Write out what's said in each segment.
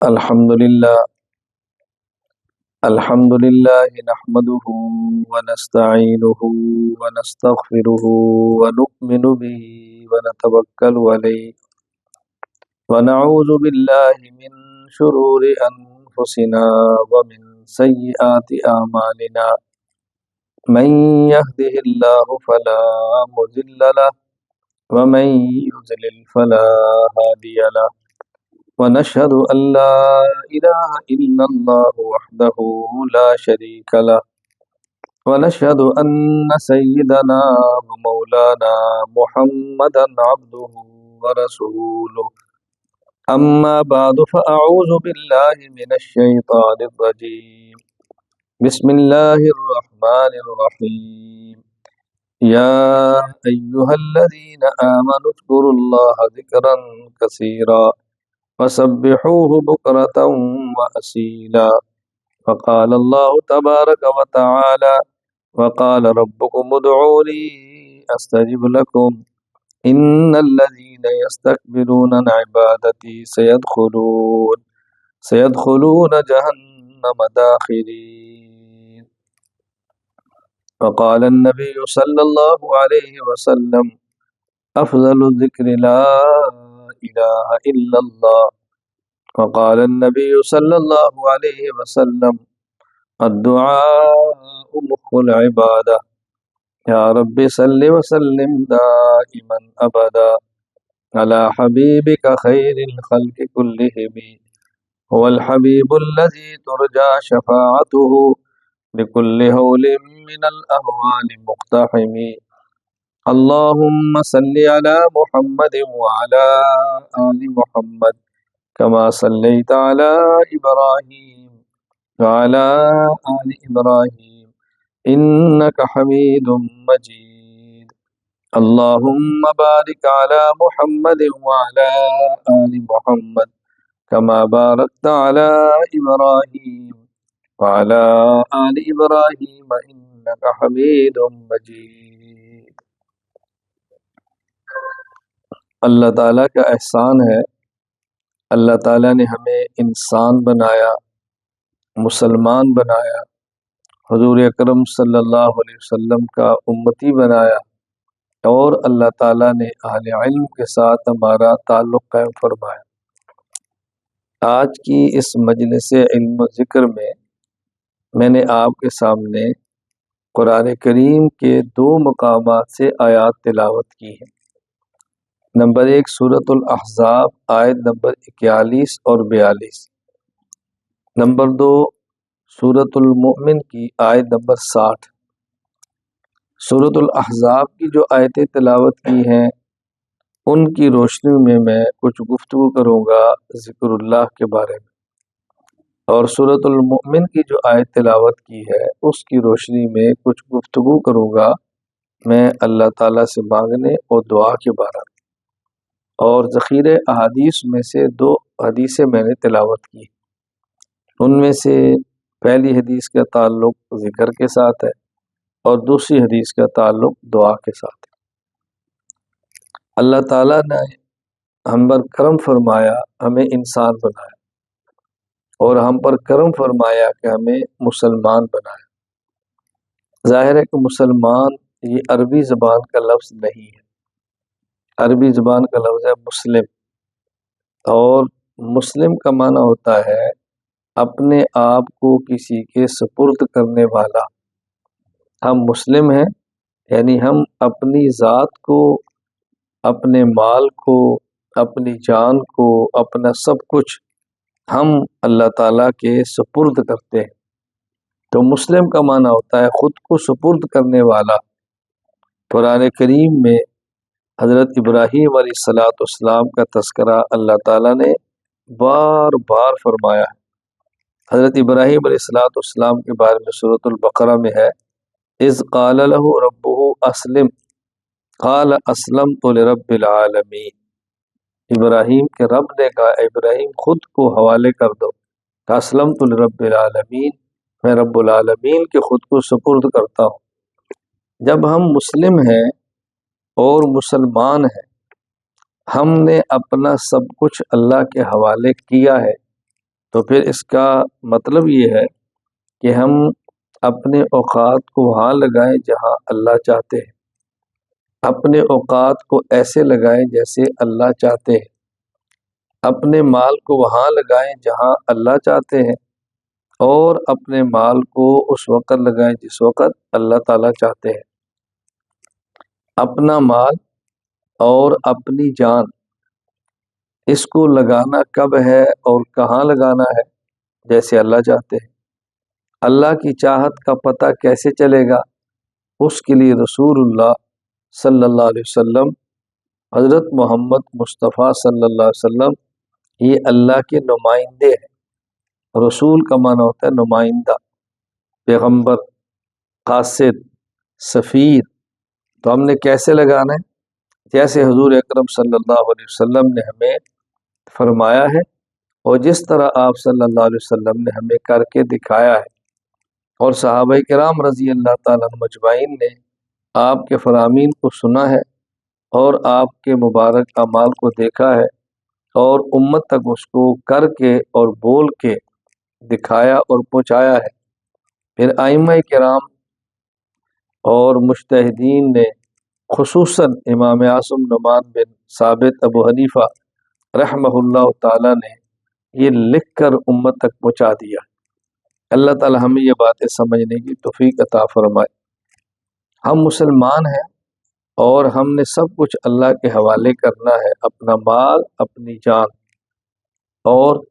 الحمد لله نحمده ونستعينه ونستغفره ونؤمن به ونتوكل عليه ونعوذ بالله من شرور أنفسنا ومن سيئات أعمالنا من يهده الله فلا مضل له ومن يضلل فلا هادي له ونشهد أن لا إله إلا الله وحده لا شريك له ونشهد أن سيدنا ومولانا محمدا عبده ورسوله أما بعد فأعوذ بالله من الشيطان الرجيم بسم الله الرحمن الرحيم يا أيها الذين آمنوا اذكروا الله ذكرا كثيرا وسبحوه بكرة وأصيلا فقال الله تبارك وتعالى وقال ربكم ادعوني أستجب لكم إن الذين يستكبرون عن عبادتي سيدخلون جهنم داخرين وقال النبي صلى الله عليه وسلم أفضل الذكر لا إله إلا الله وقال النبي صلى الله عليه وسلم الدعاء مخ العبادة يا رب صل وسلم دائما أبدا على حبيبك خير الخلق كلهم هو الحبيب الذي ترجى شفاعته لكل هول من الأهوال مقتحم اللهم صل على محمد وعلى آل محمد كما صليت على إبراهيم وعلى آل إبراهيم إنك حميد مجيد اللهم بارك على محمد وعلى آل محمد كما باركت على إبراهيم وعلى آل إبراهيم إنك حميد مجيد۔ اللہ تعالیٰ کا احسان ہے، اللہ تعالیٰ نے ہمیں انسان بنایا، مسلمان بنایا، حضور اکرم صلی اللہ علیہ وسلم کا امتی بنایا، اور اللہ تعالیٰ نے اہل علم کے ساتھ ہمارا تعلق قائم فرمایا۔ آج کی اس مجلس علم و ذکر میں نے آپ کے سامنے قرآن کریم کے 2 مقامات سے آیات تلاوت کی ہیں۔ نمبر 1 سورۃ الاحزاب آیت نمبر 41 اور 42، نمبر 2 سورۃ المؤمن کی آیت نمبر 60۔ سورۃ الاحزاب کی جو آیتیں تلاوت کی ہیں ان کی روشنی میں کچھ گفتگو کروں گا ذکر اللہ کے بارے میں، اور سورۃ المؤمن کی جو آیت تلاوت کی ہے اس کی روشنی میں کچھ گفتگو کروں گا میں اللہ تعالیٰ سے مانگنے اور دعا کے بارے میں، اور ذخیرہ احادیث میں سے 2 حدیثیں میں نے تلاوت کی۔ ان میں سے پہلی حدیث کا تعلق ذکر کے ساتھ ہے اور دوسری حدیث کا تعلق دعا کے ساتھ ہے۔ اللہ تعالیٰ نے ہم پر کرم فرمایا، ہمیں انسان بنایا، اور ہم پر کرم فرمایا کہ ہمیں مسلمان بنایا۔ ظاہر ہے کہ مسلمان یہ عربی زبان کا لفظ نہیں ہے، عربی زبان کا لفظ ہے مسلم، اور مسلم کا معنی ہوتا ہے اپنے آپ کو کسی کے سپرد کرنے والا۔ ہم مسلم ہیں یعنی ہم اپنی ذات کو، اپنے مال کو، اپنی جان کو، اپنا سب کچھ ہم اللہ تعالیٰ کے سپرد کرتے ہیں۔ تو مسلم کا معنی ہوتا ہے خود کو سپرد کرنے والا۔ قرآن کریم میں حضرت ابراہیم علیہ السلام کا تذکرہ اللہ تعالیٰ نے بار بار فرمایا ہے۔ حضرت ابراہیم علیہ السلام کے بارے میں سورۃ البقرہ میں ہے اذ قال له ربه اسلم قال اسلمت لرب العالمین۔ ابراہیم کے رب نے کہا اے ابراہیم خود کو حوالے کر دو، اسلمت لرب العالمین، میں رب العالمین کے خود کو سپرد کرتا ہوں۔ جب ہم مسلم ہیں اور مسلمان ہیں، ہم نے اپنا سب کچھ اللہ کے حوالے کیا ہے، تو پھر اس کا مطلب یہ ہے کہ ہم اپنے اوقات کو وہاں لگائیں جہاں اللہ چاہتے ہیں، اپنے اوقات کو ایسے لگائیں جیسے اللہ چاہتے ہیں، اپنے مال کو وہاں لگائیں جہاں اللہ چاہتے ہیں، اور اپنے مال کو اس وقت لگائیں جس وقت اللہ تعالیٰ چاہتے ہیں۔ اپنا مال اور اپنی جان، اس کو لگانا کب ہے اور کہاں لگانا ہے؟ جیسے اللہ چاہتے ہیں۔ اللہ کی چاہت کا پتہ کیسے چلے گا؟ اس کے لیے رسول اللہ صلی اللہ علیہ وسلم، حضرت محمد مصطفیٰ صلی اللہ علیہ وسلم یہ اللہ کے نمائندے ہیں۔ رسول کا معنی ہوتا ہے نمائندہ، پیغمبر، قاصد، سفیر۔ تو ہم نے کیسے لگانا ہے؟ جیسے حضور اکرم صلی اللہ علیہ وسلم نے ہمیں فرمایا ہے، اور جس طرح آپ صلی اللہ علیہ وسلم نے ہمیں کر کے دکھایا ہے، اور صحابہ کرام رضی اللہ تعالیٰ عنہم اجمعین نے آپ کے فرامین کو سنا ہے، اور آپ کے مبارک اعمال کو دیکھا ہے، اور امت تک اس کو کر کے اور بول کے دکھایا اور پہنچایا ہے۔ پھر ائمہ کرام اور مجتہدین نے، خصوصاً امام اعظم نعمان بن ثابت ابو حنیفہ رحمہ اللہ تعالیٰ نے یہ لکھ کر امت تک پہنچا دیا۔ اللہ تعالیٰ ہمیں یہ باتیں سمجھنے کی توفیق عطا فرمائے۔ ہم مسلمان ہیں اور ہم نے سب کچھ اللہ کے حوالے کرنا ہے، اپنا مال، اپنی جان۔ اور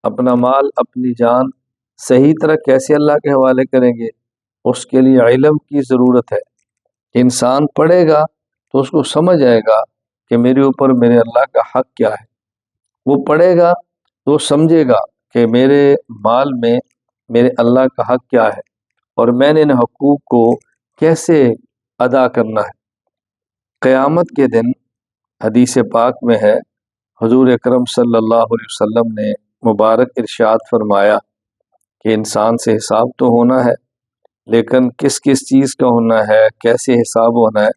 اپنا مال، اپنی جان صحیح طرح کیسے اللہ کے حوالے کریں گے؟ اس کے لیے علم کی ضرورت ہے۔ انسان پڑھے گا تو اس کو سمجھ آئے گا کہ میرے اوپر میرے اللہ کا حق کیا ہے۔ وہ پڑھے گا تو سمجھے گا کہ میرے مال میں میرے اللہ کا حق کیا ہے، اور میں نے ان حقوق کو کیسے ادا کرنا ہے۔ قیامت کے دن حدیث پاک میں ہے، حضور اکرم صلی اللہ علیہ وسلم نے مبارک ارشاد فرمایا کہ انسان سے حساب تو ہونا ہے، لیکن کس کس چیز کا ہونا ہے، کیسے حساب ہونا ہے۔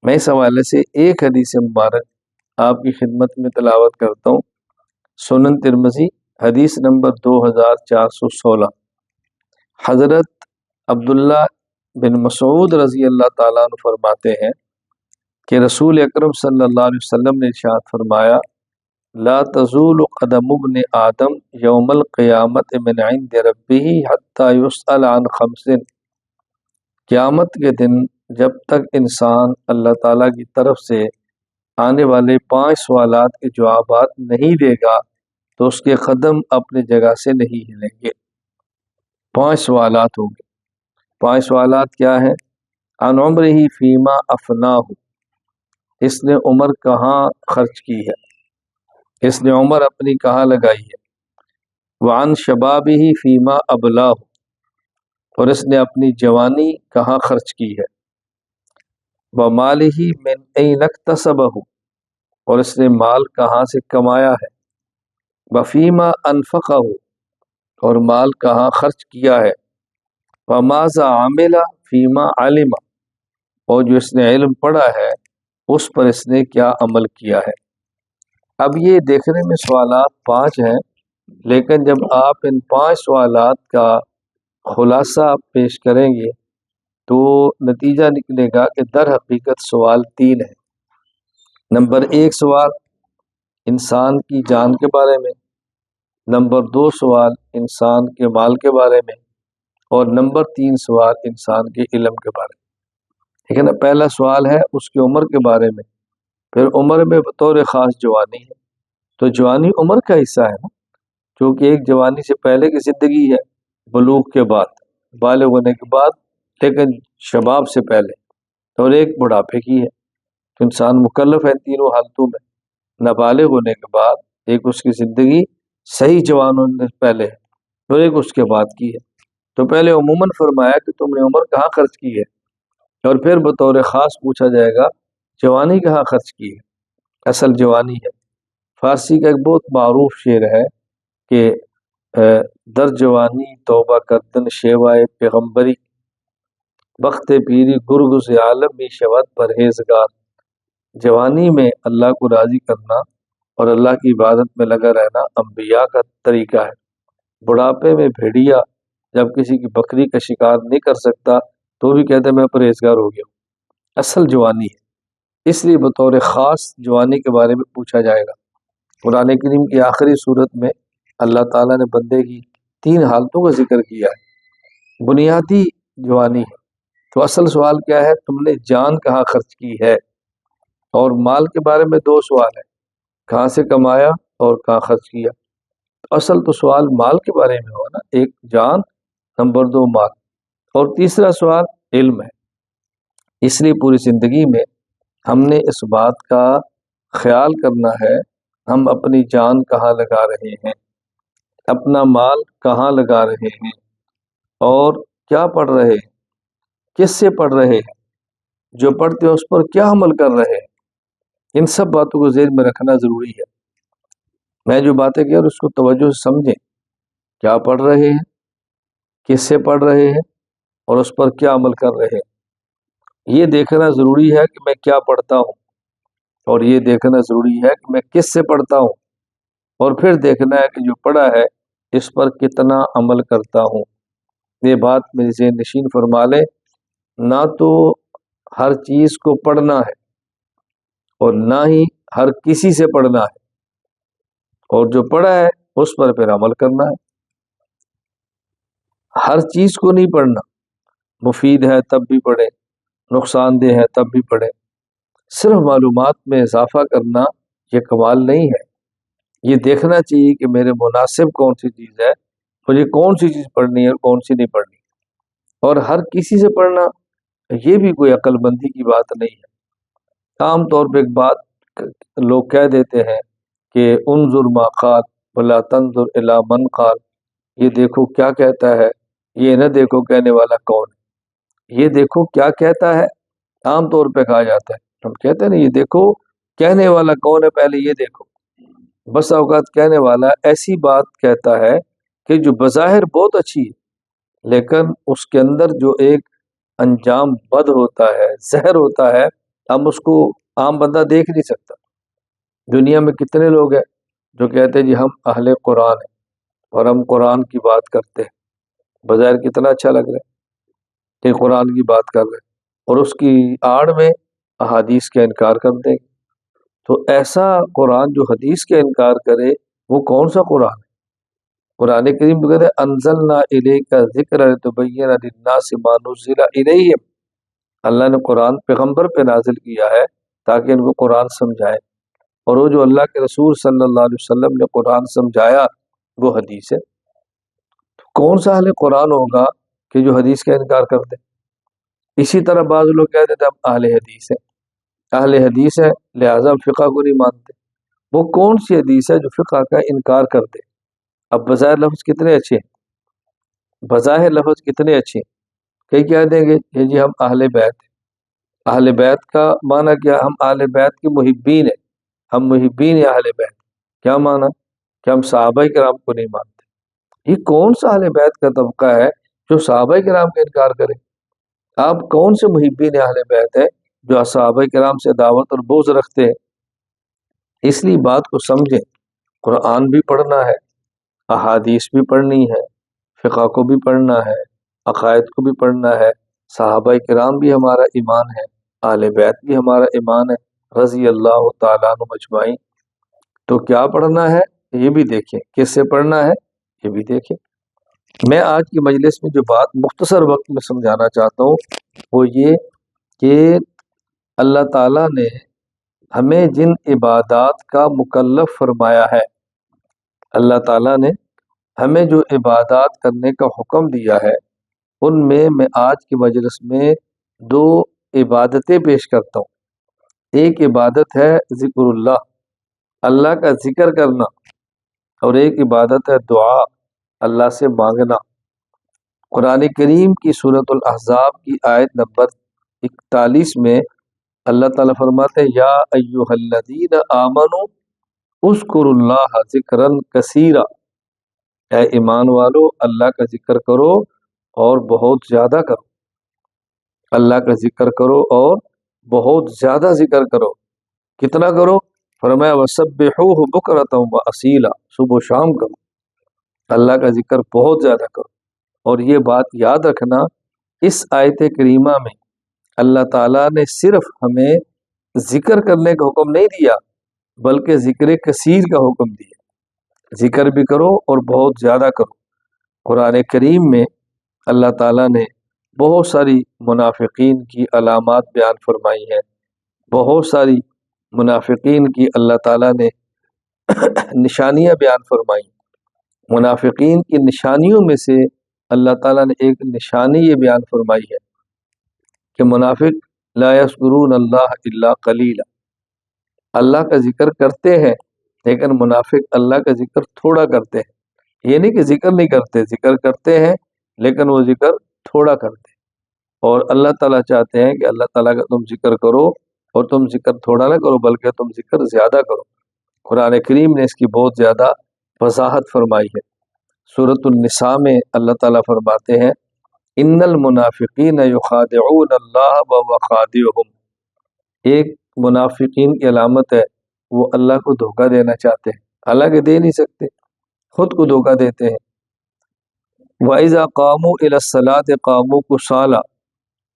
میں اس حوالے سے ایک حدیث مبارک آپ کی خدمت میں تلاوت کرتا ہوں۔ سنن ترمذی حدیث نمبر 2416، حضرت عبداللہ بن مسعود رضی اللہ تعالیٰ عنہ فرماتے ہیں کہ رسول اکرم صلی اللہ علیہ وسلم نے ارشاد فرمایا، لا تزول قدم ابن آدم یوم القیامت من عند ربہ حتی یسأل عن خمس۔ قیامت کے دن جب تک انسان اللہ تعالیٰ کی طرف سے آنے والے 5 سوالات کے جوابات نہیں دے گا تو اس کے قدم اپنے جگہ سے نہیں ہلیں گے۔ 5 سوالات ہوں گے۔ 5 سوالات کیا ہیں؟ عن عمرہ فیما افناہ، اس نے عمر کہاں خرچ کی ہے، اس نے عمر اپنی کہاں لگائی ہے۔ وعن شبابہ فیما ابلاہ، اور اس نے اپنی جوانی کہاں خرچ کی ہے۔ ومالہ من این اکتسبہ، اور اس نے مال کہاں سے کمایا ہے۔ وفیما انفقہ، اور مال کہاں خرچ کیا ہے۔ وماذا عمل فیما علم، اور جو اس نے علم پڑھا ہے اس پر اس نے کیا عمل کیا ہے۔ اب یہ دیکھنے میں سوالات 5 ہیں، لیکن جب آپ ان 5 سوالات کا خلاصہ پیش کریں گے تو نتیجہ نکلے گا کہ در حقیقت سوال 3 ہیں۔ نمبر 1 سوال انسان کی جان کے بارے میں، نمبر 2 سوال انسان کے مال کے بارے میں، اور نمبر 3 سوال انسان کے علم کے بارے میں۔ ٹھیک ہے نا؟ پہلا سوال ہے اس کی عمر کے بارے میں، پھر عمر میں بطور خاص جوانی ہے، تو جوانی عمر کا حصہ ہے نا، کیونکہ ایک جوانی سے پہلے کی زندگی ہے، بلوغ کے بعد، بالغ ہونے کے بعد، لیکن شباب سے پہلے، اور ایک بڑھاپے کی ہے۔ تو انسان مکلف ہے تینوں حالتوں میں، نابالغ ہونے کے بعد، ایک اس کی زندگی صحیح جوان ہونے سے پہلے ہے، اور ایک اس کے بعد کی ہے۔ تو پہلے عموماً فرمایا کہ تم نے عمر کہاں خرچ کی ہے، اور پھر بطور خاص پوچھا جائے گا جوانی کہاں خرچ کی ہے۔ اصل جوانی ہے، فارسی کا ایک بہت معروف شعر ہے کہ در جوانی توبہ کردن شیوائے پیغمبری، بخت پیری گرگز عالم می شود پرہیزگار۔ جوانی میں اللہ کو راضی کرنا اور اللہ کی عبادت میں لگا رہنا انبیاء کا طریقہ ہے۔ بڑھاپے میں بھیڑیا جب کسی کی بکری کا شکار نہیں کر سکتا تو بھی کہتے میں پرہیزگار ہو گیا ہوں، اصل جوانی ہے۔ اس لیے بطور خاص جوانی کے بارے میں پوچھا جائے گا۔ قرآن کریم کی آخری صورت میں اللہ تعالیٰ نے بندے کی 3 حالتوں کا ذکر کیا ہے۔ بنیادی جوانی ہے، تو اصل سوال کیا ہے؟ تم نے جان کہاں خرچ کی ہے؟ اور مال کے بارے میں 2 سوال ہیں، کہاں سے کمایا اور کہاں خرچ کیا؟ تو اصل تو سوال مال کے بارے میں ہوا نا، ایک جان، نمبر 2 مال، اور تیسرا سوال علم ہے۔ اس لیے پوری زندگی میں ہم نے اس بات کا خیال کرنا ہے ہم اپنی جان کہاں لگا رہے ہیں، اپنا مال کہاں لگا رہے ہیں، اور کیا پڑھ رہے ہیں، کس سے پڑھ رہے ہیں، جو پڑھتے ہیں اس پر کیا عمل کر رہے ہیں۔ ان سب باتوں کو ذہن میں رکھنا ضروری ہے۔ میں جو باتیں کہہ رہا ہوں اس کو توجہ سے سمجھیں، کیا پڑھ رہے ہیں، کس سے پڑھ رہے ہیں، اور اس پر کیا عمل کر رہے ہیں۔ یہ دیکھنا ضروری ہے کہ میں کیا پڑھتا ہوں، اور یہ دیکھنا ضروری ہے کہ میں کس سے پڑھتا ہوں، اور پھر دیکھنا ہے کہ جو پڑھا ہے اس پر کتنا عمل کرتا ہوں۔ یہ بات میری ذہن نشین فرما لے، نہ تو ہر چیز کو پڑھنا ہے اور نہ ہی ہر کسی سے پڑھنا ہے، اور جو پڑھا ہے اس پر پھر عمل کرنا ہے۔ ہر چیز کو نہیں پڑھنا، مفید ہے تب بھی پڑھے، نقصان دہ ہے تب بھی پڑھے۔ صرف معلومات میں اضافہ کرنا یہ کمال نہیں ہے۔ یہ دیکھنا چاہیے کہ میرے مناسب کون سی چیز ہے، مجھے کون سی چیز پڑھنی ہے اور کون سی نہیں پڑھنی۔ اور ہر کسی سے پڑھنا یہ بھی کوئی عقل مندی کی بات نہیں ہے۔ عام طور پہ ایک بات لوگ کہہ دیتے ہیں کہ انظر ما قال ولا تنظر الی من قال، یہ دیکھو کیا کہتا ہے، یہ نہ دیکھو کہنے والا کون ہے۔ یہ دیکھو کیا کہتا ہے عام طور پہ کہا جاتا ہے، ہم کہتے ہیں نا یہ دیکھو کہنے والا کون ہے، پہلے یہ دیکھو۔ بس اوقات کہنے والا ایسی بات کہتا ہے کہ جو بظاہر بہت اچھی ہے، لیکن اس کے اندر جو ایک انجام بد ہوتا ہے، زہر ہوتا ہے، ہم اس کو عام بندہ دیکھ نہیں سکتا۔ دنیا میں کتنے لوگ ہیں جو کہتے ہیں جی ہم اہل قرآن ہیں اور ہم قرآن کی بات کرتے ہیں، بظاہر کتنا اچھا لگ رہا ہے کہ قرآن کی بات کر رہے ہیں، اور اس کی آڑ میں احادیث کا انکار کر دیں گے۔ تو ایسا قرآن جو حدیث کا انکار کرے وہ کون سا قرآن ہے؟ قرآن کریم تو کہتے ہیں انزلنا الیک ذکر لتبین للناس ما نزل الیہم، اللہ نے قرآن پیغمبر پہ نازل کیا ہے تاکہ ان کو قرآن سمجھائے، اور وہ جو اللہ کے رسول صلی اللہ علیہ وسلم نے قرآن سمجھایا وہ حدیث ہے۔ کون سا اہل قرآن ہوگا کہ جو حدیث کا انکار کر دے؟ اسی طرح بعض لوگ کہتے تھے ہم اہل حدیث ہیں، اہل حدیث ہیں لہٰذا ہم فقہ کو نہیں مانتے۔ وہ کون سی حدیث ہے جو فقہ کا انکار کر دے؟ اب بظاہر لفظ کتنے اچھے ہیں، بظاہر لفظ کتنے اچھے ہیں، کئی کہہ دیں گے کہ جی ہم اہل بیت ہیں۔ اہل بیت کا معنی کیا؟ ہم اہل بیت کے محبین ہیں، ہم محبین ہیں اہل بیت۔ کیا معنی؟ کہ ہم صحابہ کرام کو نہیں مانتے۔ یہ کون سا اہل بیت کا طبقہ ہے جو صحابہ کرام کا انکار کرے؟ آپ کون سے محبین اہل بیت ہے جو صحابہ کرام سے دعوت اور بغض رکھتے ہیں؟ اس لیے بات کو سمجھیں، قرآن بھی پڑھنا ہے، احادیث بھی پڑھنی ہے، فقہ کو بھی پڑھنا ہے، عقائد کو بھی پڑھنا ہے، صحابہ کرام بھی ہمارا ایمان ہے، اہل بیت بھی ہمارا ایمان ہے رضی اللہ تعالیٰ عنہم اجمعین۔ تو کیا پڑھنا ہے یہ بھی دیکھیں، کس سے پڑھنا ہے یہ بھی دیکھیں۔ میں آج کی مجلس میں جو بات مختصر وقت میں سمجھانا چاہتا ہوں وہ یہ کہ اللہ تعالیٰ نے ہمیں جن عبادات کا مکلف فرمایا ہے، اللہ تعالیٰ نے ہمیں جو عبادات کرنے کا حکم دیا ہے، ان میں آج کی مجلس میں 2 عبادتیں پیش کرتا ہوں۔ ایک عبادت ہے ذکر اللہ، اللہ کا ذکر کرنا، اور ایک عبادت ہے دعا، اللہ سے مانگنا۔ قرآن کریم کی سورۃ الاحزاب کی آیت نمبر 41 میں اللہ تعالیٰ فرماتے ہیں یا ایھا الذین آمنوا اذکروا اللہ ذکرا کثیرا، اے ایمان والو اللہ کا ذکر کرو اور بہت زیادہ کرو، اللہ کا ذکر کرو اور بہت زیادہ ذکر کرو۔ کتنا کرو؟ فرمایا وسبحوہ بکرۃ واصیلا، صبح و شام کرو۔ اللہ کا ذکر بہت زیادہ کرو۔ اور یہ بات یاد رکھنا، اس آیت کریمہ میں اللہ تعالیٰ نے صرف ہمیں ذکر کرنے کا حکم نہیں دیا، بلکہ ذکر کثیر کا حکم دیا۔ ذکر بھی کرو اور بہت زیادہ کرو۔ قرآن کریم میں اللہ تعالیٰ نے بہت ساری منافقین کی علامات بیان فرمائی ہیں، بہت ساری منافقین کی اللہ تعالیٰ نے نشانیاں بیان فرمائی۔ منافقین کی نشانیوں میں سے اللہ تعالیٰ نے ایک نشانی یہ بیان فرمائی ہے کہ منافق لا یذکرون اللہ الا قلیلا، اللہ کا ذکر کرتے ہیں لیکن منافق اللہ کا ذکر تھوڑا کرتے ہیں۔ یہ نہیں کہ ذکر نہیں کرتے، ذکر کرتے ہیں لیکن وہ ذکر تھوڑا کرتے ہیں۔ اور اللہ تعالیٰ چاہتے ہیں کہ اللہ تعالیٰ کا تم ذکر کرو اور تم ذکر تھوڑا نہ کرو بلکہ تم ذکر زیادہ کرو۔ قرآن کریم نے اس کی بہت زیادہ وضاحت فرمائی ہے۔ سورۃ النساء میں اللہ تعالیٰ فرماتے ہیں ان المنافقین یخادعون اللہ وهو خادعهم، ایک منافقین کی علامت ہے وہ اللہ کو دھوکہ دینا چاہتے ہیں، حالانکہ دے نہیں سکتے، خود کو دھوکہ دیتے ہیں۔ وَإِذَا قَامُوا إِلَى الصَّلَاةِ قَامُوا كُسَالَىٰ،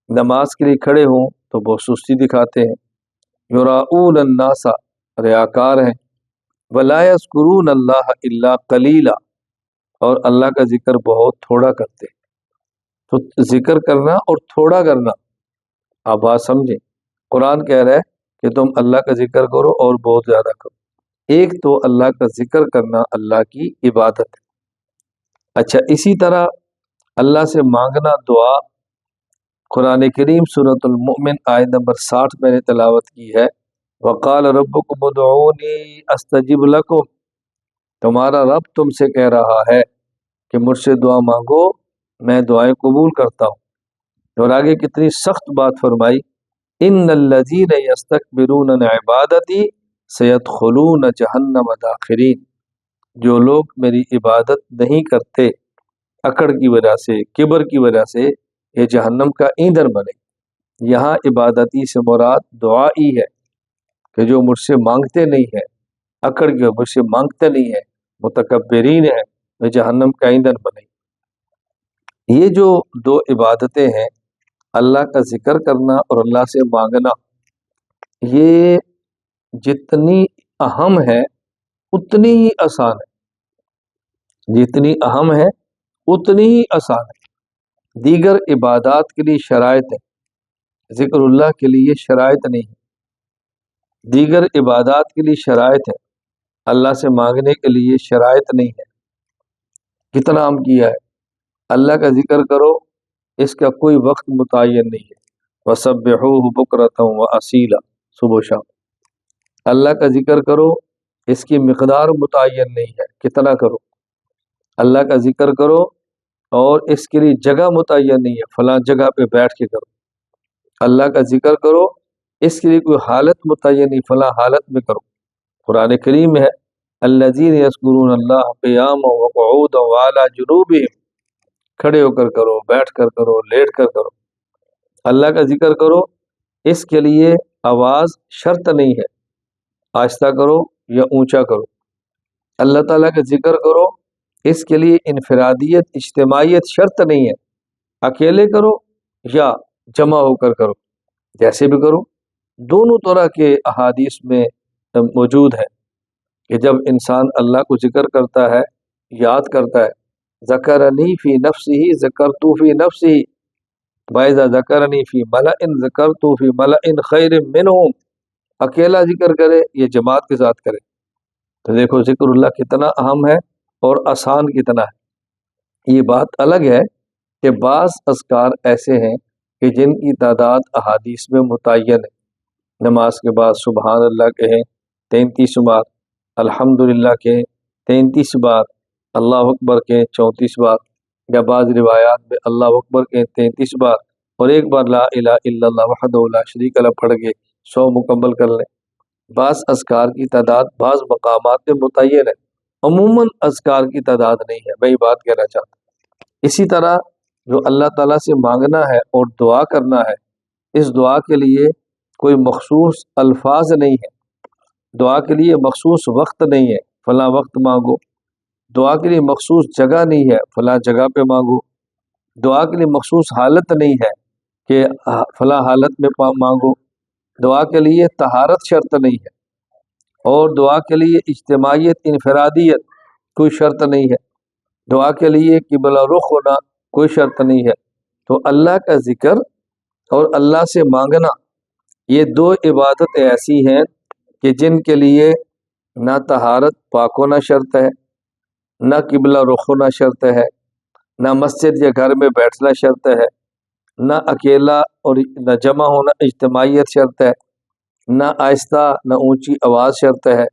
نماز کے لیے کھڑے ہوں تو بہت سستی دکھاتے ہیں۔ یراؤون الناس، ریاکار ہیں۔ وَلَا يَذْكُرُونَ اللَّهَ إِلَّا قَلِيلًا، اور اللہ کا ذکر بہت تھوڑا کرتے ہیں۔ تو ذکر کرنا اور تھوڑا کرنا، آپ بات سمجھیں، قرآن کہہ رہا ہے کہ تم اللہ کا ذکر کرو اور بہت زیادہ کرو۔ ایک تو اللہ کا ذکر کرنا اللہ کی عبادت ہے۔ اچھا، اسی طرح اللہ سے مانگنا دعا، قرآن کریم سورۃ المؤمن آیت نمبر 60 میں نے تلاوت کی ہے، وقال ربکم ادعونی استجب لکم، تمہارا رب تم سے کہہ رہا ہے کہ مجھ سے دعا مانگو، میں دعائیں قبول کرتا ہوں۔ اور آگے کتنی سخت بات فرمائی، ان الذین یستکبرون عن عبادتی سیدخلون جہنم داخرین، جو لوگ میری عبادت نہیں کرتے اکڑ کی وجہ سے، کبر کی وجہ سے، یہ جہنم کا ایندھن بنے۔ یہاں عبادتی سے مراد دعائی ہے کہ جو مجھ سے مانگتے نہیں ہیں، اکڑ کے مجھ سے مانگتے نہیں ہیں، متکبرین ہیں، وہ جہنم کا ایندھن بنے۔ یہ جو دو عبادتیں ہیں، اللہ کا ذکر کرنا اور اللہ سے مانگنا، یہ جتنی اہم ہے اتنی ہی آسان ہے، جتنی اہم ہے اتنی ہی آسان ہے۔ دیگر عبادات کے لیے شرائط ہے، ذکر اللہ کے لیے شرائط نہیں ہے۔ دیگر عبادات کے لیے شرائط ہے، اللہ سے مانگنے کے لیے شرائط نہیں ہے۔ کتنا عام کیا ہے، اللہ کا ذکر کرو، اس کا کوئی وقت متعین نہیں ہے۔ وَسَبِّحُوهُ بُكْرَةً وَأَصِيلًا، صبح و شام اللہ کا ذکر کرو، اس کی مقدار متعین نہیں ہے، کتنا کرو۔ اللہ کا ذکر کرو اور اس کے لیے جگہ متعین نہیں ہے، فلاں جگہ پہ بیٹھ کے کرو۔ اللہ کا ذکر کرو، اس کے لیے کوئی حالت متعین نہیں، فلاں حالت میں کرو۔ قرآن کریم میں ہے الذین یذکرون اللہ قیاما وقعودا وعلی جنوبہم، کھڑے ہو کر کرو، بیٹھ کر کرو، لیٹ کر کرو۔ اللہ کا ذکر کرو، اس کے لیے آواز شرط نہیں ہے، آہستہ کرو یا اونچا کرو۔ اللہ تعالیٰ کا ذکر کرو، اس کے لیے انفرادیت، اجتماعیت شرط نہیں ہے، اکیلے کرو یا جمع ہو کر کرو، جیسے بھی کرو۔ دونوں طرح کے احادیث میں موجود ہے کہ جب انسان اللہ کو ذکر کرتا ہے، یاد کرتا ہے، ذکرنی فی نفسہ ذکرت فی نفسہ وَإِذَا ذکرنی فی ملأ ذکرت فی ملأ خیر منہم، اکیلا ذکر کرے یا جماعت کے ساتھ کرے۔ تو دیکھو ذکر اللہ کتنا اہم ہے اور آسان کتنا ہے۔ یہ بات الگ ہے کہ بعض اذکار ایسے ہیں کہ جن کی تعداد احادیث میں متعین ہے۔ نماز کے بعد سبحان اللہ کہیں 33 بار، الحمدللہ کہیں 33 بار، اللہ اکبر کہیں 34 بار، یا بعض روایات میں اللہ اکبر کہیں 33 بار اور ایک بار لا الہ الا اللہ وحدہ لا شریک لہ پڑھ کے 100 مکمل کر لیں۔ بعض اذکار کی تعداد بعض مقامات میں متعین ہے، عموماً اذکار کی تعداد نہیں ہے، میں یہ بات کہنا چاہتا ہوں۔ اسی طرح جو اللہ تعالیٰ سے مانگنا ہے اور دعا کرنا ہے، اس دعا کے لیے کوئی مخصوص الفاظ نہیں ہے، دعا کے لیے مخصوص وقت نہیں ہے، فلاں وقت مانگو۔ دعا کے لیے مخصوص جگہ نہیں ہے فلاں جگہ پہ مانگو، دعا کے لیے مخصوص حالت نہیں ہے کہ فلاں حالت میں مانگو، دعا کے لیے طہارت شرط نہیں ہے، اور دعا کے لیے اجتماعیت انفرادیت کوئی شرط نہیں ہے، دعا کے لیے قبلہ رخ ہونا کوئی شرط نہیں ہے۔ تو اللہ کا ذکر اور اللہ سے مانگنا یہ دو عبادت ایسی ہیں کہ جن کے لیے نہ طہارت پاک ہونا شرط ہے، نہ قبلہ رخ ہونا شرط ہے، نہ مسجد یا گھر میں بیٹھنا شرط ہے، نہ اکیلا اور نہ جمع ہونا اجتماعیت شرط ہے، نہ آہستہ نہ اونچی آواز شرط ہے،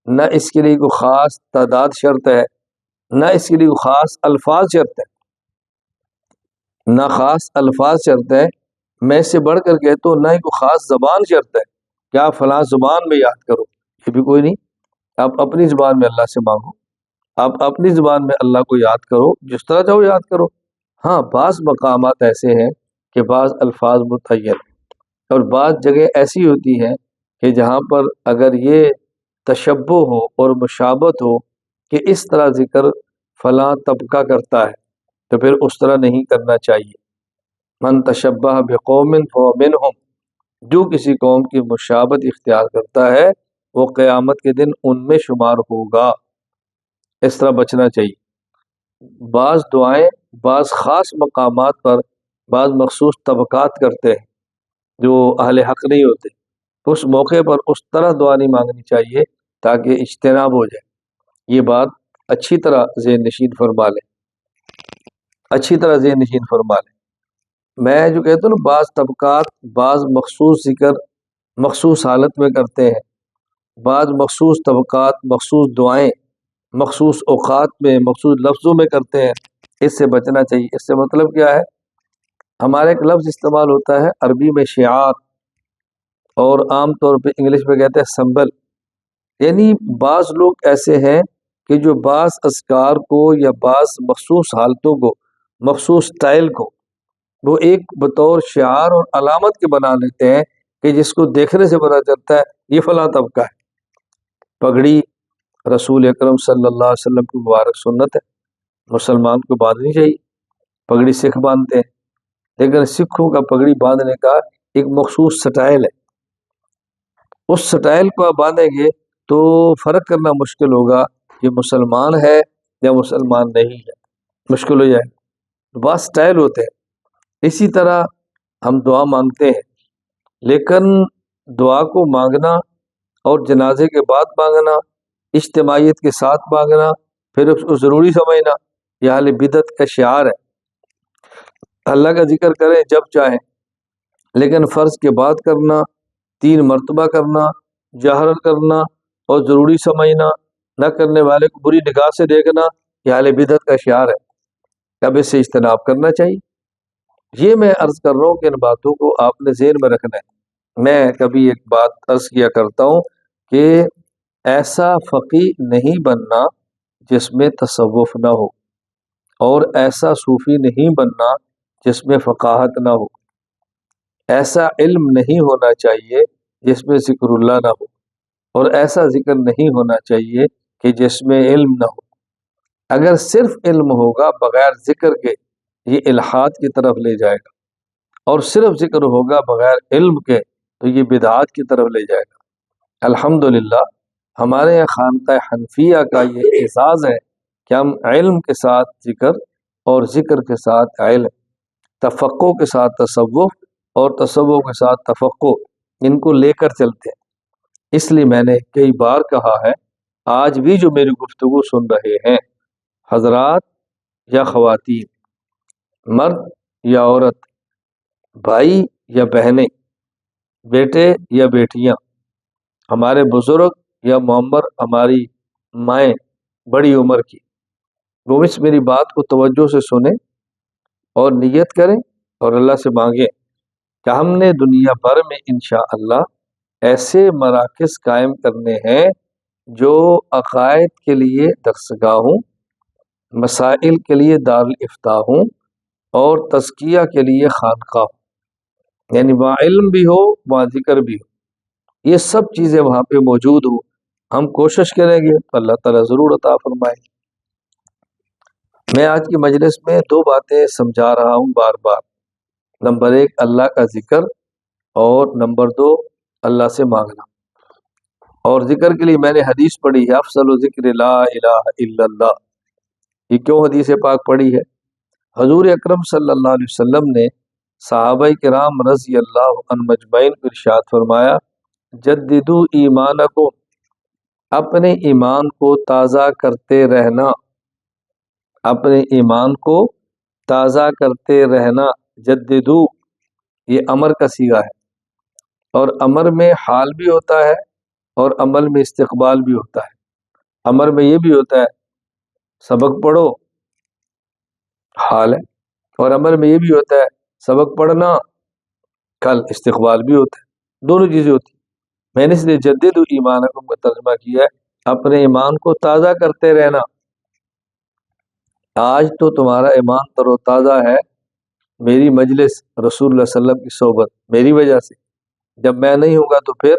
نہ اس کے لیے کوئی خاص تعداد شرط ہے، نہ اس کے لیے کوئی خاص الفاظ شرط ہے، نہ خاص الفاظ شرط ہے۔ میں اس سے بڑھ کر کہتا ہوں نہ ہی کوئی خاص زبان شرط ہے کہ آپ فلاں زبان میں یاد کرو، یہ بھی کوئی نہیں۔ آپ اپنی زبان میں اللہ سے مانگو، آپ اپنی زبان میں اللہ کو یاد کرو، جس طرح چاہو یاد کرو۔ ہاں بعض مقامات ایسے ہیں کہ بعض الفاظ متعین، اور بعض جگہ ایسی ہوتی ہیں کہ جہاں پر اگر یہ تشبہ ہو اور مشابہت ہو کہ اس طرح ذکر فلاں طبقہ کرتا ہے تو پھر اس طرح نہیں کرنا چاہیے۔ من تشبہ بقوم فہو منہم، جو کسی قوم کی مشابہت اختیار کرتا ہے وہ قیامت کے دن ان میں شمار ہوگا، اس طرح بچنا چاہیے۔ بعض دعائیں بعض خاص مقامات پر بعض مخصوص طبقات کرتے ہیں جو اہل حق نہیں ہوتے، اس موقع پر اس طرح دعا نہیں مانگنی چاہیے تاکہ اجتناب ہو جائے۔ یہ بات اچھی طرح ذہن نشین فرما لیں، اچھی طرح ذہن نشین فرما لیں۔ میں جو کہتا ہوں نا بعض طبقات بعض مخصوص ذکر مخصوص حالت میں کرتے ہیں، بعض مخصوص طبقات مخصوص دعائیں مخصوص اوقات میں مخصوص لفظوں میں کرتے ہیں، اس سے بچنا چاہیے۔ اس سے مطلب کیا ہے؟ ہمارا ایک لفظ استعمال ہوتا ہے عربی میں شعار، اور عام طور پہ انگلش میں کہتے ہیں سمبل، یعنی بعض لوگ ایسے ہیں کہ جو بعض اذکار کو یا بعض مخصوص حالتوں کو مخصوص سٹائل کو وہ ایک بطور شعار اور علامت کے بنا لیتے ہیں کہ جس کو دیکھنے سے پتہ چلتا ہے یہ فلاں طبقہ ہے۔ پگڑی رسول اکرم صلی اللہ علیہ وسلم کی مبارک سنت ہے، مسلمان کو باندھنی چاہیے۔ پگڑی سکھ باندھتے ہیں، لیکن سکھوں کا پگڑی باندھنے کا ایک مخصوص سٹائل ہے، اس سٹائل کو آپ باندھیں گے تو فرق کرنا مشکل ہوگا کہ مسلمان ہے یا مسلمان نہیں ہے، مشکل ہو جائے۔ بعض سٹائل ہوتے ہیں۔ اسی طرح ہم دعا مانگتے ہیں، لیکن دعا کو مانگنا اور جنازے کے بعد مانگنا، اجتماعیت کے ساتھ مانگنا، پھر اس کو ضروری سمجھنا، یہ اہل بدعت کا شعار ہے۔ اللہ کا ذکر کریں جب چاہیں، لیکن فرض کے بعد کرنا، 3 مرتبہ کرنا، جہر کرنا اور ضروری سمجھنا، نہ کرنے والے کو بری نگاہ سے دیکھنا، یہ اہل بدعت کا شعار ہے۔ اب اس سے اجتناب کرنا چاہیے۔ یہ میں عرض کر رہا ہوں کہ ان باتوں کو آپ نے ذہن میں رکھنا ہے۔ میں کبھی ایک بات عرض کیا کرتا ہوں کہ ایسا فقیہ نہیں بننا جس میں تصوف نہ ہو، اور ایسا صوفی نہیں بننا جس میں فقاہت نہ ہو، ایسا علم نہیں ہونا چاہیے جس میں ذکر اللہ نہ ہو، اور ایسا ذکر نہیں ہونا چاہیے کہ جس میں علم نہ ہو۔ اگر صرف علم ہوگا بغیر ذکر کے یہ الحاد کی طرف لے جائے گا، اور صرف ذکر ہوگا بغیر علم کے تو یہ بدعات کی طرف لے جائے گا۔ الحمدللہ ہمارے یہاں خانقاہ حنفیہ کا یہ اعزاز ہے کہ ہم علم کے ساتھ ذکر اور ذکر کے ساتھ علم، تفقہ کے ساتھ تصوف اور تصوف کے ساتھ تفقہ، ان کو لے کر چلتے ہیں۔ اس لیے میں نے کئی بار کہا ہے، آج بھی جو میری گفتگو سن رہے ہیں حضرات یا خواتین، مرد یا عورت، بھائی یا بہنیں، بیٹے یا بیٹیاں، ہمارے بزرگ یا معمر، ہماری مائیں بڑی عمر کی، وہ اس میری بات کو توجہ سے سنیں اور نیت کریں اور اللہ سے مانگیں کہ ہم نے دنیا بھر میں انشاءاللہ ایسے مراکز قائم کرنے ہیں جو عقائد کے لیے درسگاہ ہوں، مسائل کے لیے دارالافتاء ہوں، اور تزکیہ کے لیے خانقاہ ہوں، یعنی وہاں علم بھی ہو وہاں ذکر بھی ہو، یہ سب چیزیں وہاں پہ موجود ہوں۔ ہم کوشش کریں گے تو اللہ تعالیٰ ضرور عطا فرمائے۔ میں آج کی مجلس میں دو باتیں سمجھا رہا ہوں بار بار. نمبر ایک اللہ کا ذکر، اور نمبر دو اللہ سے مانگنا. اور ذکر کے لیے میں نے حدیث پڑھی ہے، افضل ذکر لا الہ الا اللہ. یہ کیوں حدیث پاک پڑھی ہے؟ حضور اکرم صلی اللہ علیہ وسلم نے صحابہ کرام رضی اللہ عنہم مجمعین کو ارشاد فرمایا، جددو ایمانکم، اپنے ایمان کو تازہ کرتے رہنا، اپنے ایمان کو تازہ کرتے رہنا. جددو یہ امر کا صیغہ ہے، اور امر میں حال بھی ہوتا ہے اور عمل میں استقبال بھی ہوتا ہے. امر میں یہ بھی ہوتا ہے سبق پڑھو، حال ہے، اور امر میں یہ بھی ہوتا ہے سبق پڑھنا، کل استقبال بھی ہوتا ہے. دونوں چیزیں ہوتی ہیں. میں نے اس لیے جددو ایمانکم کا ترجمہ کیا ہے اپنے ایمان کو تازہ کرتے رہنا. آج تو تمہارا ایمان تر و تازہ ہے میری مجلس، رسول اللہ صلی اللہ علیہ وسلم کی صحبت، میری وجہ سے. جب میں نہیں ہوں گا تو پھر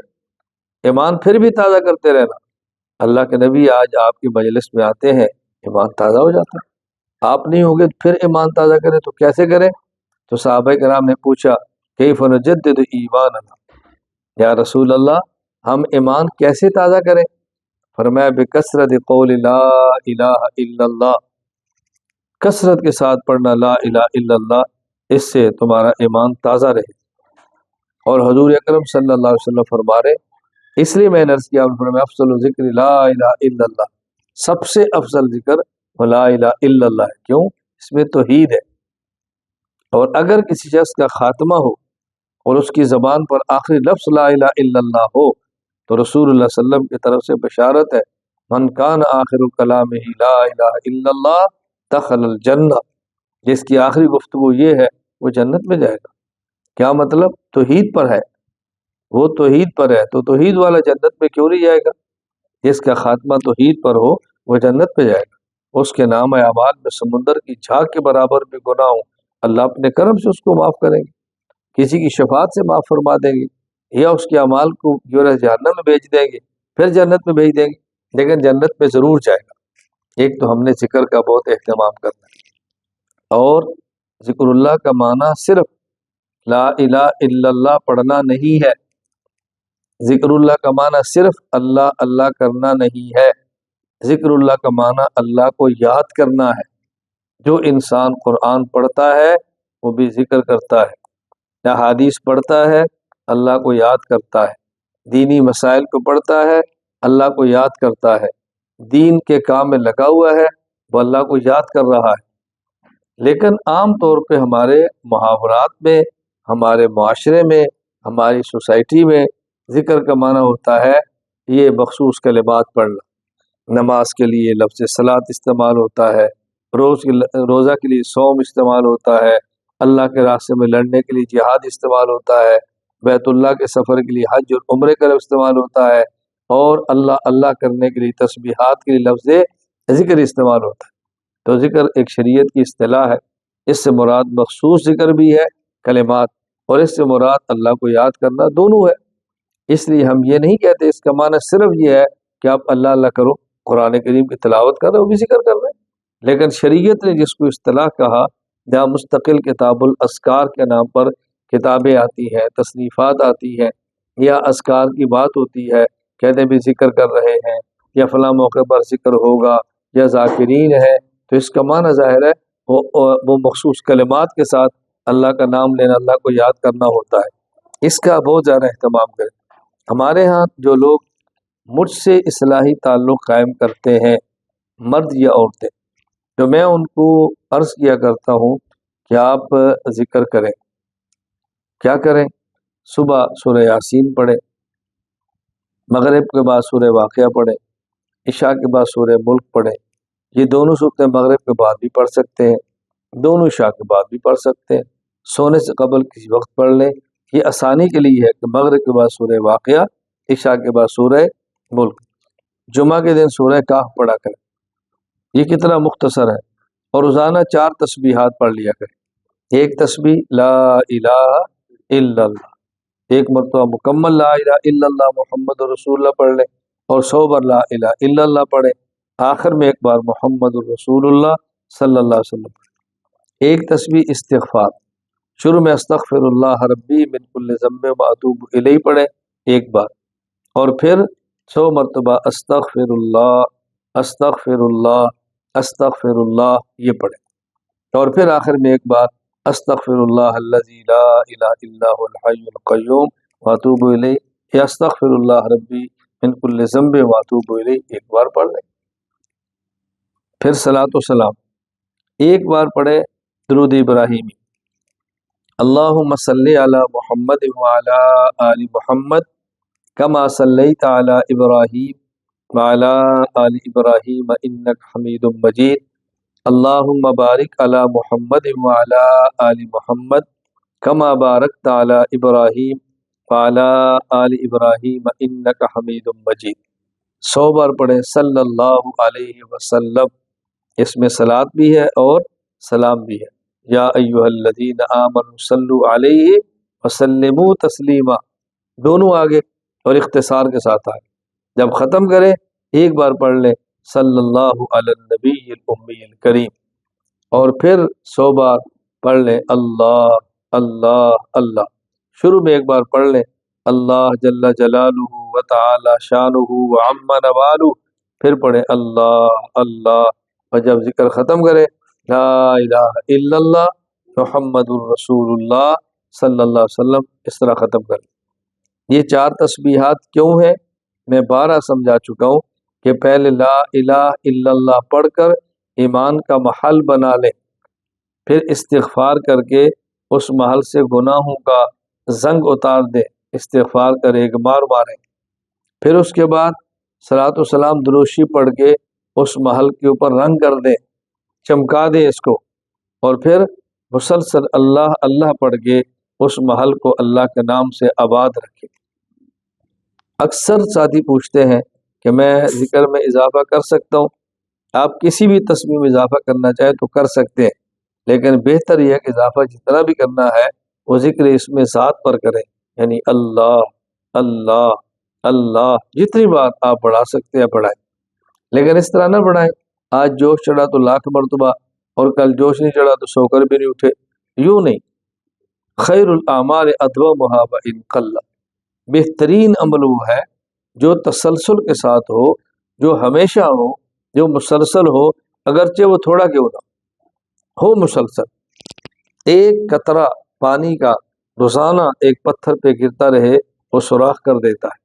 ایمان پھر بھی تازہ کرتے رہنا. اللہ کے نبی آج آپ کی مجلس میں آتے ہیں، ایمان تازہ ہو جاتا ہے. آپ نہیں ہوں گے تو پھر ایمان تازہ کریں تو کیسے کریں؟ تو صحابہ کرام نے پوچھا کیف نجدد ایماننا، یا رسول اللہ ہم ایمان کیسے تازہ کریں؟ فرمایا بکثرت قول لا الہ الا اللہ، کثرت کے ساتھ پڑھنا لا الہ الا اللہ، اس سے تمہارا ایمان تازہ رہے. اور حضور اکرم صلی اللہ علیہ وسلم فرما رہے، اس لیے میں نے عرض کیا، فرمایا افضل ذکر لا الہ الا اللہ، سب سے افضل ذکر لا الہ الا اللہ ہے. کیوں؟ اس میں توحید ہے. اور اگر کسی شخص کا خاتمہ ہو اور اس کی زبان پر آخری لفظ لا الہ الا اللہ ہو تو رسول اللہ صلی اللہ علیہ وسلم کی طرف سے بشارت ہے، من کان آخر کلامہ لا الہ الا اللہ دخل الجنہ، جس کی آخری گفتگو یہ ہے وہ جنت میں جائے گا. کیا مطلب؟ توحید پر ہے، وہ توحید پر ہے تو توحید والا جنت میں کیوں نہیں جائے گا؟ جس کا خاتمہ توحید پر ہو وہ جنت پہ جائے گا. اس کے نام اعمال میں سمندر کی جھاگ کے برابر بھی گناہ ہوں، اللہ اپنے کرم سے اس کو معاف کریں گے، کسی کی شفاعت سے معاف فرما دیں گے، یا اس کے اعمال کو جو ہے جہنم میں بھیج دیں گے، پھر جنت میں بھیج دیں گے، لیکن جنت میں ضرور جائے گا. ایک تو ہم نے ذکر کا بہت اہتمام کرنا ہے. اور ذکر اللہ کا معنی صرف لا الہ الا اللہ پڑھنا نہیں ہے. ذکر اللہ کا معنی صرف اللہ اللہ کرنا نہیں ہے. ذکر اللہ کا معنی اللہ کو یاد کرنا ہے. جو انسان قرآن پڑھتا ہے وہ بھی ذکر کرتا ہے، یا حدیث پڑھتا ہے اللہ کو یاد کرتا ہے، دینی مسائل کو پڑھتا ہے اللہ کو یاد کرتا ہے، دین کے کام میں لگا ہوا ہے وہ اللہ کو یاد کر رہا ہے. لیکن عام طور پہ ہمارے محاورات میں، ہمارے معاشرے میں، ہماری سوسائٹی میں ذکر کا معنی ہوتا ہے یہ مخصوص کلمات پڑھنا. نماز کے لیے لفظ صلاۃ استعمال ہوتا ہے، روزہ کے لیے صوم استعمال ہوتا ہے، اللہ کے راستے میں لڑنے کے لیے جہاد استعمال ہوتا ہے، بیت اللہ کے سفر کے لیے حج اور عمرے کا لفظ استعمال ہوتا ہے، اور اللہ اللہ کرنے کے لیے تسبیحات کے لیے لفظ ذکر استعمال ہوتا ہے. تو ذکر ایک شریعت کی اصطلاح ہے. اس سے مراد مخصوص ذکر بھی ہے کلمات، اور اس سے مراد اللہ کو یاد کرنا، دونوں ہے. اس لیے ہم یہ نہیں کہتے اس کا معنی صرف یہ ہے کہ آپ اللہ اللہ کرو، قرآن کریم کی تلاوت کر رہے ہو بھی ذکر کر رہے ہیں. لیکن شریعت نے جس کو اصطلاح کہا، جہاں مستقل کتاب الاذکار کے نام پر کتابیں آتی ہیں، تصنیفات آتی ہیں، یا اذکار کی بات ہوتی ہے، کہتے بھی ذکر کر رہے ہیں، یا فلاں موقع پر ذکر ہوگا، یا ذاکرین ہے، تو اس کا معنی ظاہر ہے وہ مخصوص کلمات کے ساتھ اللہ کا نام لینا، اللہ کو یاد کرنا ہوتا ہے. اس کا بہت زیادہ اہتمام کریں. ہمارے ہاں جو لوگ مجھ سے اصلاحی تعلق قائم کرتے ہیں، مرد یا عورتیں، تو میں ان کو عرض کیا کرتا ہوں کہ آپ ذکر کریں. کیا کریں؟ صبح سورہ یاسین پڑھیں، مغرب کے بعد سورہ واقعہ پڑھیں، عشاء کے بعد سورہ ملک پڑھیں. یہ دونوں صورتیں مغرب کے بعد بھی پڑھ سکتے ہیں، دونوں عشاء کے بعد بھی پڑھ سکتے ہیں. سونے سے قبل کسی وقت پڑھ لیں. یہ آسانی کے لیے ہے کہ مغرب کے بعد سورہ واقعہ، عشاء کے بعد سورہ ملک، جمعہ کے دن سورہ کہف پڑھا کریں. یہ کتنا مختصر ہے. اور روزانہ 4 تسبیحات پڑھ لیا کریں. ایک تسبیح لا الہ الا اللہ، ایک مرتبہ مکمل لا الہ الا اللہ محمد رسول اللہ پڑھ لیں، اور 100 بار لا الہ الا اللہ پڑھیں. آخر میں ایک بار محمد رسول اللہ صلی اللہ علیہ وسلم. ایک تسبیح استغفار، شروع میں استغفر اللہ ربی من کل ذنب و اتوب الیہ پڑھے ایک بار، اور پھر 100 مرتبہ استغفر اللہ استغفر اللہ استغفر اللہ یہ پڑھے، اور پھر آخر میں ایک بار استغفر اللہ الذی لا الہ الا هو الحی القیوم واتوب الیہ، یا استغفر اللہ ربی من کل ذنب واتوب الیہ ایک بار پڑھ لیں. پھر صلاۃ و سلام ایک بار پڑھے درود ابراہیمی، اللہم صلی علی محمد وعلی آل محمد کما صلیت علی ابراہیم وعلی آل ابراہیم انک حمید مجید، اللہم بارک علی محمد وعلی آل محمد کما بارکت علی ابراہیم وعلی آل ابراہیم انک حمید مجید. 100 بار پڑھے صلی اللہ علیہ وسلم، اس میں صلاۃ بھی ہے اور سلام بھی ہے. یا ایھا الذین آمنوا صلوا علیہ وسلموا تسلیما، دونوں آگے اور اختصار کے ساتھ آگے. جب ختم کرے ایک بار پڑھ لیں صلی اللہ علی النبی الامی الکریم، اور پھر 100 بار پڑھ لیں اللہ اللہ اللہ. شروع میں ایک بار پڑھ لیں اللہ جل جلالہ و تعالی شانہ و عم نوالہ، پھر پڑھیں اللہ اللہ، اور جب ذکر ختم کرے لا الہ الا اللہ محمد الرسول اللہ صلی اللہ علیہ وسلم، اس طرح ختم کریں. یہ 4 تسبیحات کیوں ہیں میں بارہ سمجھا چکا ہوں کہ پہلے لا الہ الا اللہ پڑھ کر ایمان کا محل بنا لیں، پھر استغفار کر کے اس محل سے گناہوں کا زنگ اتار دیں، استغفار کر ایک بار ماریں، پھر اس کے بعد صلاۃ و سلام دروشی پڑھ کے اس محل کے اوپر رنگ کر دیں، چمکا دیں اس کو، اور پھر مسلسل اللہ اللہ پڑھ کے اس محل کو اللہ کے نام سے آباد رکھیں. اکثر ساتھی پوچھتے ہیں کہ میں ذکر میں اضافہ کر سکتا ہوں. آپ کسی بھی تسبیح میں اضافہ کرنا چاہیں تو کر سکتے ہیں، لیکن بہتر یہ ہے کہ اضافہ جتنا بھی کرنا ہے وہ ذکر اس میں ذات پر کریں، یعنی اللہ اللہ اللہ، جتنی بار آپ بڑھا سکتے ہیں بڑھائیں، لیکن اس طرح نہ بڑھائیں آج جوش چڑھا تو 1,00,000 مرتبہ اور کل جوش نہیں چڑھا تو 100 کر بھی نہیں اٹھے، یوں نہیں. خیر الاعمال ادومها وان قل، بہترین عمل وہ ہے جو تسلسل کے ساتھ ہو، جو ہمیشہ ہو، جو مسلسل ہو، اگرچہ وہ تھوڑا کیوں نہ ہو مسلسل. ایک قطرہ پانی کا روزانہ ایک پتھر پہ گرتا رہے وہ سوراخ کر دیتا ہے،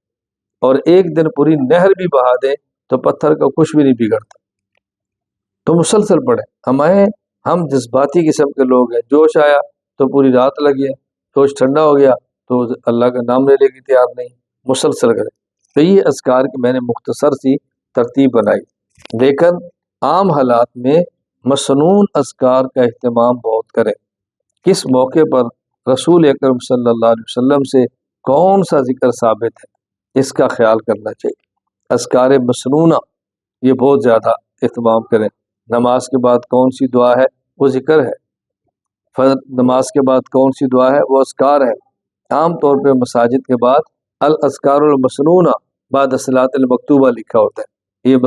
اور ایک دن پوری نہر بھی بہا دے تو پتھر کا کچھ بھی نہیں بگڑتا. تو مسلسل پڑھیں. ہم جذباتی قسم کے لوگ ہیں، جوش آیا تو پوری رات لگی ہے، جوش ٹھنڈا ہو گیا تو اللہ کا نام لینے کی تیار نہیں، مسلسل کریں. تو یہ اذکار کی میں نے مختصر سی ترتیب بنائی، لیکن عام حالات میں مسنون اذکار کا اہتمام بہت کریں. کس موقع پر رسول اکرم صلی اللہ علیہ وسلم سے کون سا ذکر ثابت ہے، اس کا خیال کرنا چاہیے. اذکار مسنونہ یہ بہت زیادہ اہتمام کریں. نماز کے بعد کون سی دعا ہے وہ ذکر ہے، فرض نماز کے بعد کون سی دعا ہے وہ اذکار ہے. عام طور پہ مساجد کے بعد الاذکار المسنونہ بعد الصلاۃ المکتوبہ لکھا ہوتا ہے. یہ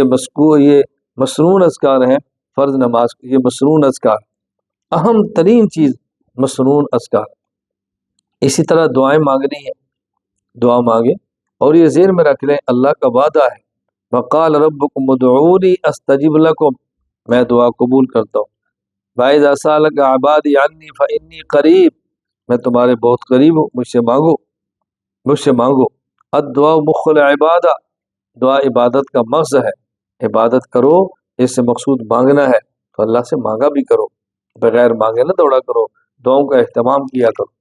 مذکور یہ مسنون اذکار ہیں فرض نماز، یہ مسنون اذکار، اہم ترین چیز مسنون اذکار. اسی طرح دعائیں مانگنی ہے، دعا مانگیں اور یہ ذہن میں رکھ لیں اللہ کا وعدہ ہے وقال ربکم ادعونی استجب لکم، میں دعا قبول کرتا ہوں. وَإِذَا سَأَلَكَ عِبَادِي عَنِّي فَإِنِّي قریب، میں تمہارے بہت قریب ہوں، مجھ سے مانگو. الدعاء مخ العبادہ، دعا عبادت کا مغز ہے. عبادت کرو، اس سے مقصود مانگنا ہے تو اللہ سے مانگا بھی کرو، بغیر مانگے نہ دوڑا کرو، دعاؤں کا اہتمام کیا کرو.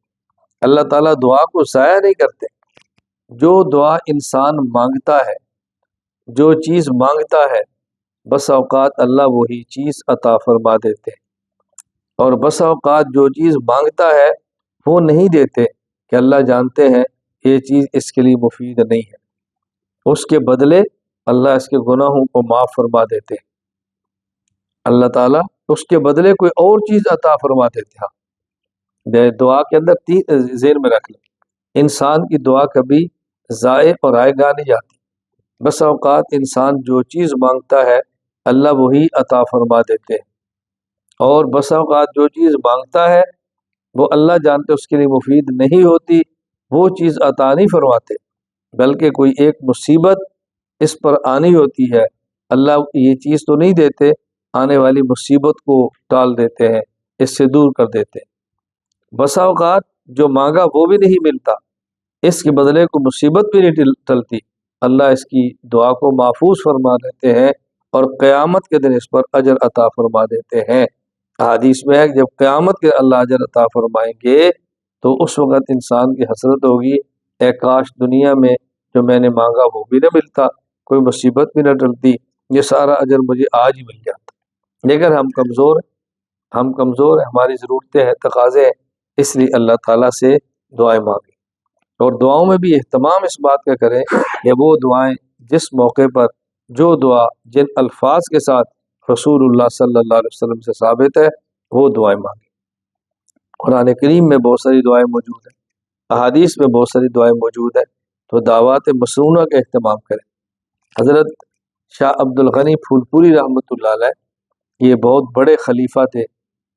اللہ تعالیٰ دعا کو ضائع نہیں کرتے. جو دعا انسان مانگتا ہے، جو چیز مانگتا ہے، بس اوقات اللہ وہی چیز عطا فرما دیتے ہیں، اور بس اوقات جو چیز مانگتا ہے وہ نہیں دیتے کہ اللہ جانتے ہیں یہ چیز اس کے لیے مفید نہیں ہے، اس کے بدلے اللہ اس کے گناہوں کو معاف فرما دیتے ہیں. اللہ تعالیٰ اس کے بدلے کوئی اور چیز عطا فرما دیتے ہیں. دعا کے اندر ذہن میں رکھ لیں، انسان کی دعا کبھی ضائع اور رائے گاہ نہیں جاتی. بس اوقات انسان جو چیز مانگتا ہے اللہ وہی عطا فرما دیتے ہیں، اور بسا اوقات جو چیز مانگتا ہے وہ اللہ جانتے اس کے لیے مفید نہیں ہوتی، وہ چیز عطا نہیں فرماتے، بلکہ کوئی ایک مصیبت اس پر آنی ہوتی ہے، اللہ یہ چیز تو نہیں دیتے، آنے والی مصیبت کو ٹال دیتے ہیں، اس سے دور کر دیتے ہیں۔ بسا اوقات جو مانگا وہ بھی نہیں ملتا، اس کے بدلے کو مصیبت بھی نہیں ٹلتی، اللہ اس کی دعا کو محفوظ فرما دیتے ہیں اور قیامت کے دن اس پر اجر عطا فرما دیتے ہیں۔ حدیث میں ہے کہ جب قیامت کے اللہ اجر عطا فرمائیں گے تو اس وقت انسان کی حسرت ہوگی، اے کاش دنیا میں جو میں نے مانگا وہ بھی نہ ملتا، کوئی مصیبت بھی نہ ٹلتی، یہ سارا اجر مجھے آج ہی مل جاتا۔ لیکن ہم کمزور ہیں، ہماری ضرورتیں ہیں، تقاضے ہیں، اس لیے اللہ تعالیٰ سے دعائیں مانگیں، اور دعاؤں میں بھی اہتمام اس بات کا کریں کہ وہ دعائیں جس موقع پر جو دعا جن الفاظ کے ساتھ رسول اللہ صلی اللہ علیہ وسلم سے ثابت ہے وہ دعائیں مانگیں۔ قرآن کریم میں بہت ساری دعائیں موجود ہیں، احادیث میں بہت ساری دعائیں موجود ہیں، تو دعوات مسنونہ کا اہتمام کریں۔ حضرت شاہ عبد الغنی پھول پوری رحمۃ اللہ علیہ یہ بہت بڑے خلیفہ تھے،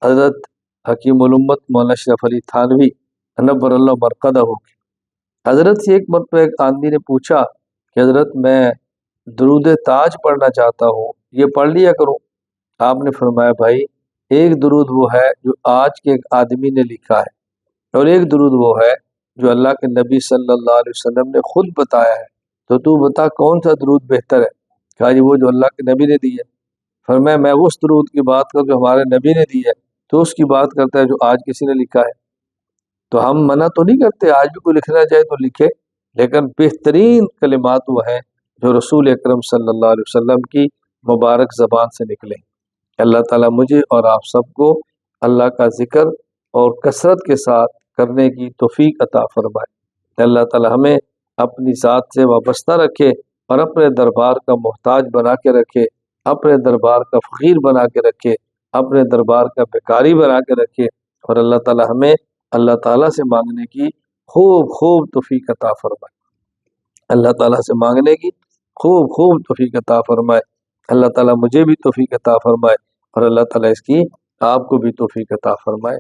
حضرت حکیم الامت مولانا اشرف علی تھانوی نور اللہ مرقدہ، حضرت سے ایک مرتبہ ایک آدمی نے پوچھا کہ حضرت میں درود تاج پڑھنا چاہتا ہوں، یہ پڑھ لیا کروں؟ آپ نے فرمایا بھائی ایک درود وہ ہے جو آج کے ایک آدمی نے لکھا ہے، اور ایک درود وہ ہے جو اللہ کے نبی صلی اللہ علیہ وسلم نے خود بتایا ہے، تو بتا کون سا درود بہتر ہے؟ کہا جی وہ جو اللہ کے نبی نے دی ہے۔ فرمایا میں اس درود کی بات کروں جو ہمارے نبی نے دی ہے، تو اس کی بات کرتا ہے جو آج کسی نے لکھا ہے۔ تو ہم منع تو نہیں کرتے، آج بھی کوئی لکھنا چاہے تو لکھے، لیکن بہترین کلمات وہ ہیں جو رسول اکرم صلی اللہ علیہ وسلم کی مبارک زبان سے نکلیں۔ اللہ تعالیٰ مجھے اور آپ سب کو اللہ کا ذکر اور کثرت کے ساتھ کرنے کی توفیق عطا فرمائے۔ اللہ تعالیٰ ہمیں اپنی ذات سے وابستہ رکھے اور اپنے دربار کا محتاج بنا کے رکھے، اپنے دربار کا فقیر بنا کے رکھے، اپنے دربار کا بیکاری بنا کے رکھے، اور اللہ تعالیٰ ہمیں اللہ تعالیٰ سے مانگنے کی خوب توفیق عطا فرمائے۔ اللہ تعالیٰ سے مانگنے کی خوب توفیق عطا فرمائے۔ اللہ تعالیٰ مجھے بھی توفیق عطا فرمائے، اور اللہ تعالیٰ اس کی آپ کو بھی توفیق عطا فرمائے۔